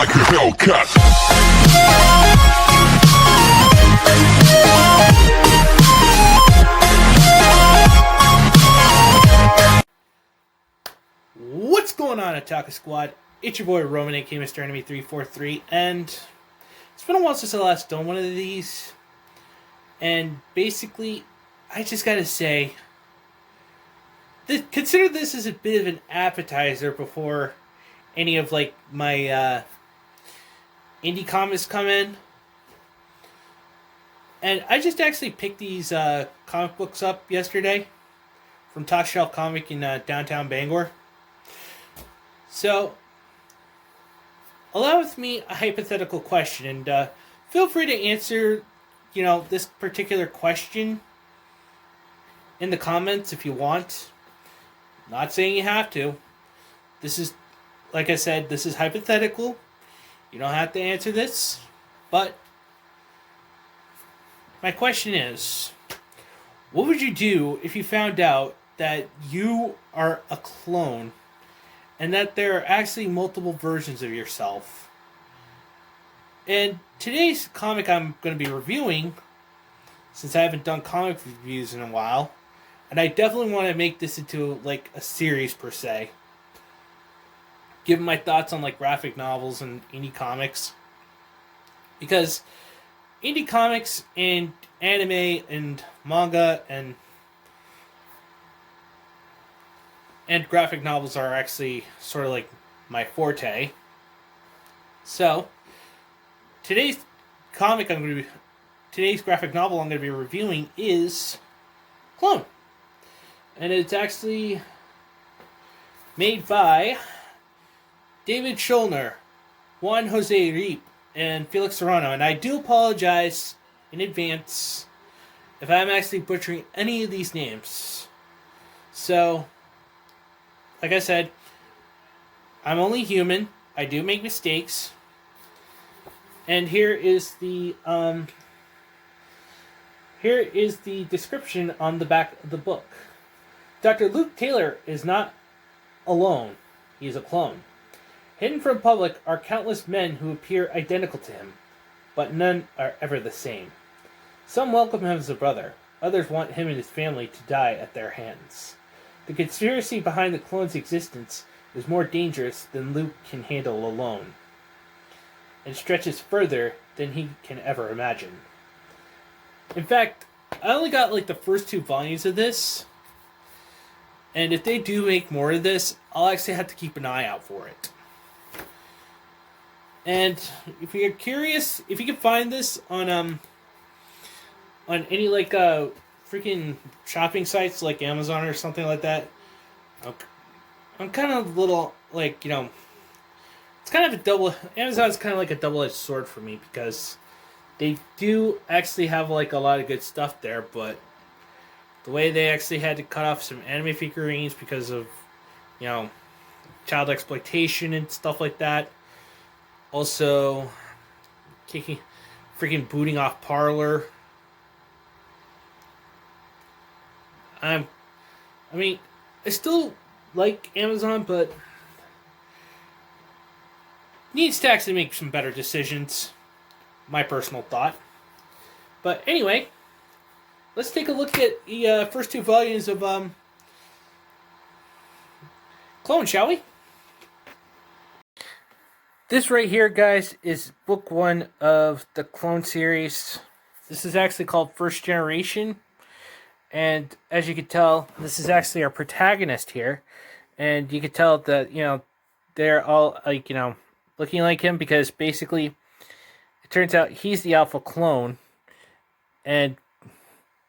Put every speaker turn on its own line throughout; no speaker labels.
like a Hellcat.
What's going on, Otaku Squad? It's your boy Roman, aka Mr. Enemy 343, and it's been a while since I last done one of these. And basically, I just gotta say, consider this as a bit of an appetizer before any of my indie comics come in. And I just actually picked these comic books up yesterday from Top Shelf Comic in downtown Bangor. So, allow with me a hypothetical question, and feel free to answer, this particular question in the comments if you want. Not saying you have to. This is, like I said, this is hypothetical. You don't have to answer this, but my question is, what would you do if you found out that you are a clone and that there are actually multiple versions of yourself? And today's comic I'm going to be reviewing, since I haven't done comic reviews in a while, and I definitely want to make this into a series per se, giving my thoughts on graphic novels and indie comics, because indie comics and anime and manga and graphic novels are actually sort of my forte. So, today's graphic novel I'm going to be reviewing is Clone. And it's actually made by David Schulner, Juan Jose Reap, and Felix Serrano. And I do apologize in advance if I'm actually butchering any of these names. So, like I said, I'm only human. I do make mistakes. And here is the description on the back of the book. Dr. Luke Taylor is not alone. He is a clone. Hidden from public are countless men who appear identical to him, but none are ever the same. Some welcome him as a brother. Others want him and his family to die at their hands. The conspiracy behind the clone's existence is more dangerous than Luke can handle alone, and stretches further than he can ever imagine. In fact, I only got the first 2 volumes of this, and if they do make more of this, I'll actually have to keep an eye out for it. And if you're curious, if you can find this on any freaking shopping sites like Amazon or something like that, I'm kind of a little it's kind of a double. Amazon's kind of like a double-edged sword for me, because they do actually have a lot of good stuff there, but the way they actually had to cut off some anime figurines because of child exploitation and stuff like that. Also, freaking booting off Parlor. I still like Amazon, but needs to actually make some better decisions. My personal thought. But anyway, let's take a look at the first 2 volumes of Clone, shall we? This right here, guys, is book 1 of the Clone series. This is actually called First Generation. And as you can tell, this is actually our protagonist here. And you can tell that, they're all, looking like him, because basically, it turns out he's the alpha clone. And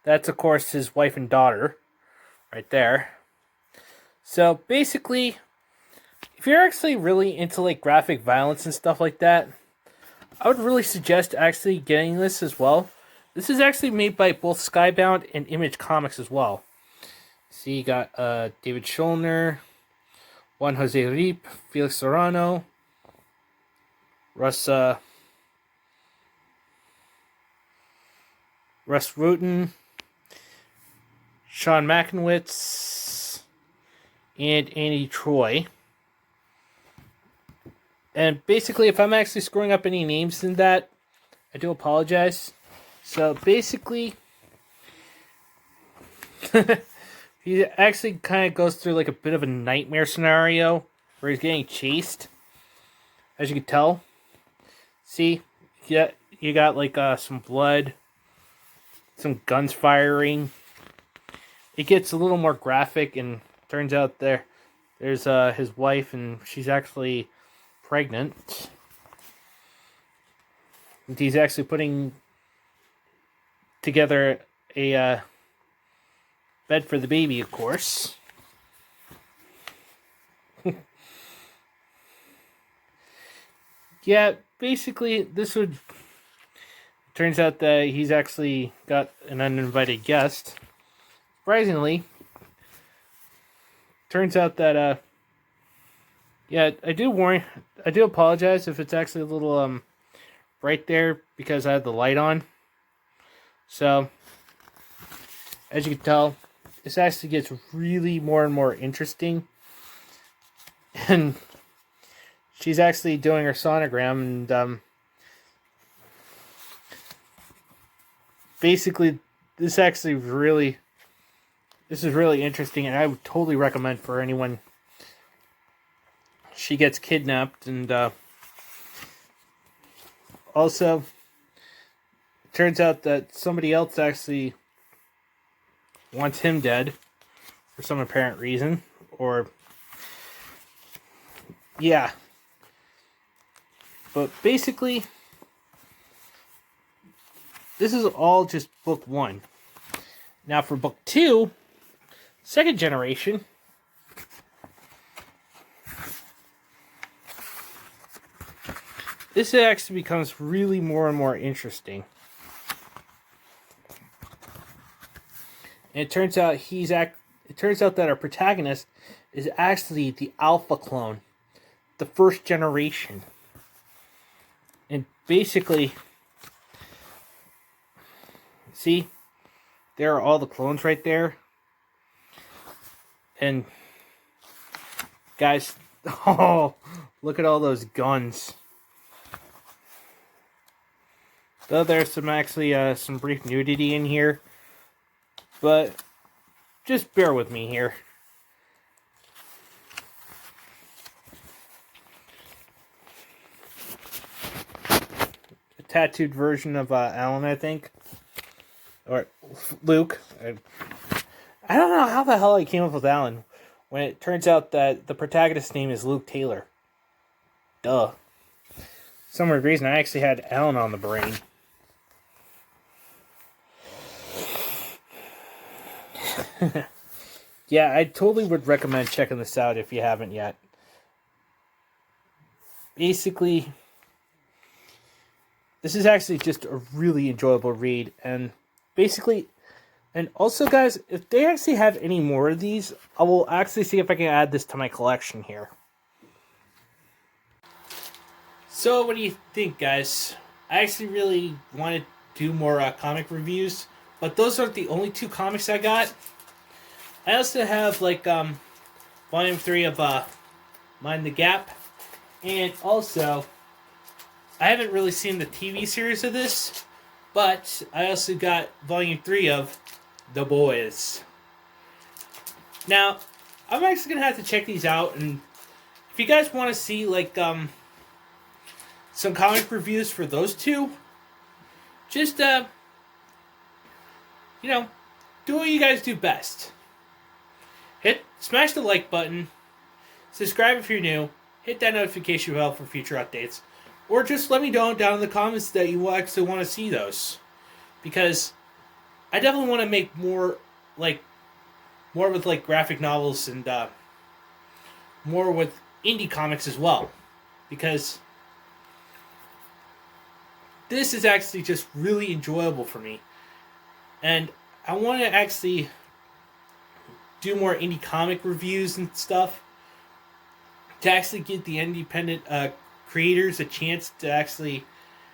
that's, of course, his wife and daughter, right there. So, basically, if you're actually really into, graphic violence and stuff like that, I would really suggest actually getting this as well. This is actually made by both Skybound and Image Comics as well. See, you got David Schulner, Juan Jose Reap, Felix Serrano, Russ Wooten, Sean McInwitz, and Andy Troy. And basically, if I'm actually screwing up any names in that, I do apologize. So basically, he actually kind of goes through like a bit of a nightmare scenario where he's getting chased. As you can tell, see, yeah, you got like some blood, some guns firing. It gets a little more graphic, and turns out there's his wife, and she's actually pregnant. And he's actually putting together a bed for the baby, of course. Yeah, basically, this would... Turns out that he's actually got an uninvited guest. Surprisingly, turns out that, yeah, I do apologize if it's actually a little, bright there because I have the light on. So, as you can tell, this actually gets really more and more interesting. And she's actually doing her sonogram, and basically, this is really interesting, and I would totally recommend for anyone. She gets kidnapped, and also, it turns out that somebody else actually wants him dead for some apparent reason, or yeah. But basically, this is all just book 1. Now for book 2, second generation, this actually becomes really more and more interesting. And it turns out that our protagonist is actually the alpha clone, the first generation. And basically, see, there are all the clones right there. And guys, oh, look at all those guns. Though there's some brief nudity in here, but just bear with me here. A tattooed version of Alan, I think, or Luke. I don't know how the hell I came up with Alan when it turns out that the protagonist's name is Luke Taylor. Duh. For some weird reason, I actually had Alan on the brain. Yeah, I totally would recommend checking this out if you haven't yet. Basically, this is actually just a really enjoyable read, and also guys, if they actually have any more of these, I will actually see if I can add this to my collection here. So what do you think, guys? I actually really want to do more comic reviews, but those aren't the only 2 comics I got. I also have volume 3 of Mind the Gap, and also I haven't really seen the TV series of this, but I also got volume 3 of The Boys. Now, I'm actually gonna have to check these out, and if you guys want to see some comic reviews for those 2, just do what you guys do best. Smash the like button, subscribe if you're new, hit that notification bell for future updates, or just let me know down in the comments that you actually want to see those, because I definitely want to make more with graphic novels and more with indie comics as well, because this is actually just really enjoyable for me, and I want to actually do more indie comic reviews and stuff to actually give the independent creators a chance to actually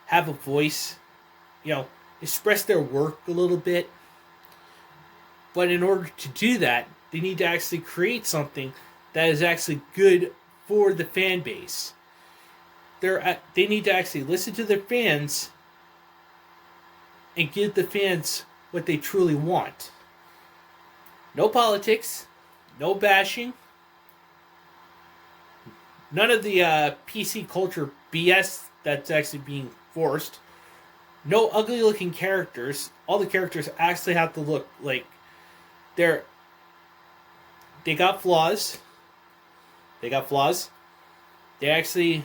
have a voice, express their work a little bit. But in order to do that, they need to actually create something that is actually good for the fan base. they need to actually listen to their fans and give the fans what they truly want. No politics, no bashing, none of the PC culture BS that's actually being forced. No ugly looking characters. All the characters actually have to look like they got flaws. They got flaws. They actually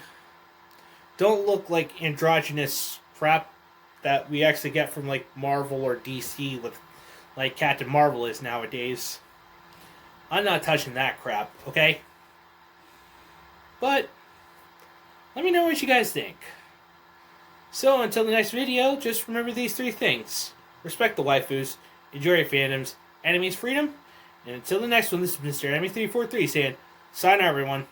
don't look like androgynous crap that we actually get from like Marvel or DC with like Captain Marvel is nowadays. I'm not touching that crap, okay? But let me know what you guys think. So until the next video, just remember these 3 things. Respect the waifus, enjoy your fandoms, enemies freedom, and until the next one, this is Mr. Enemy343 saying, sign out everyone.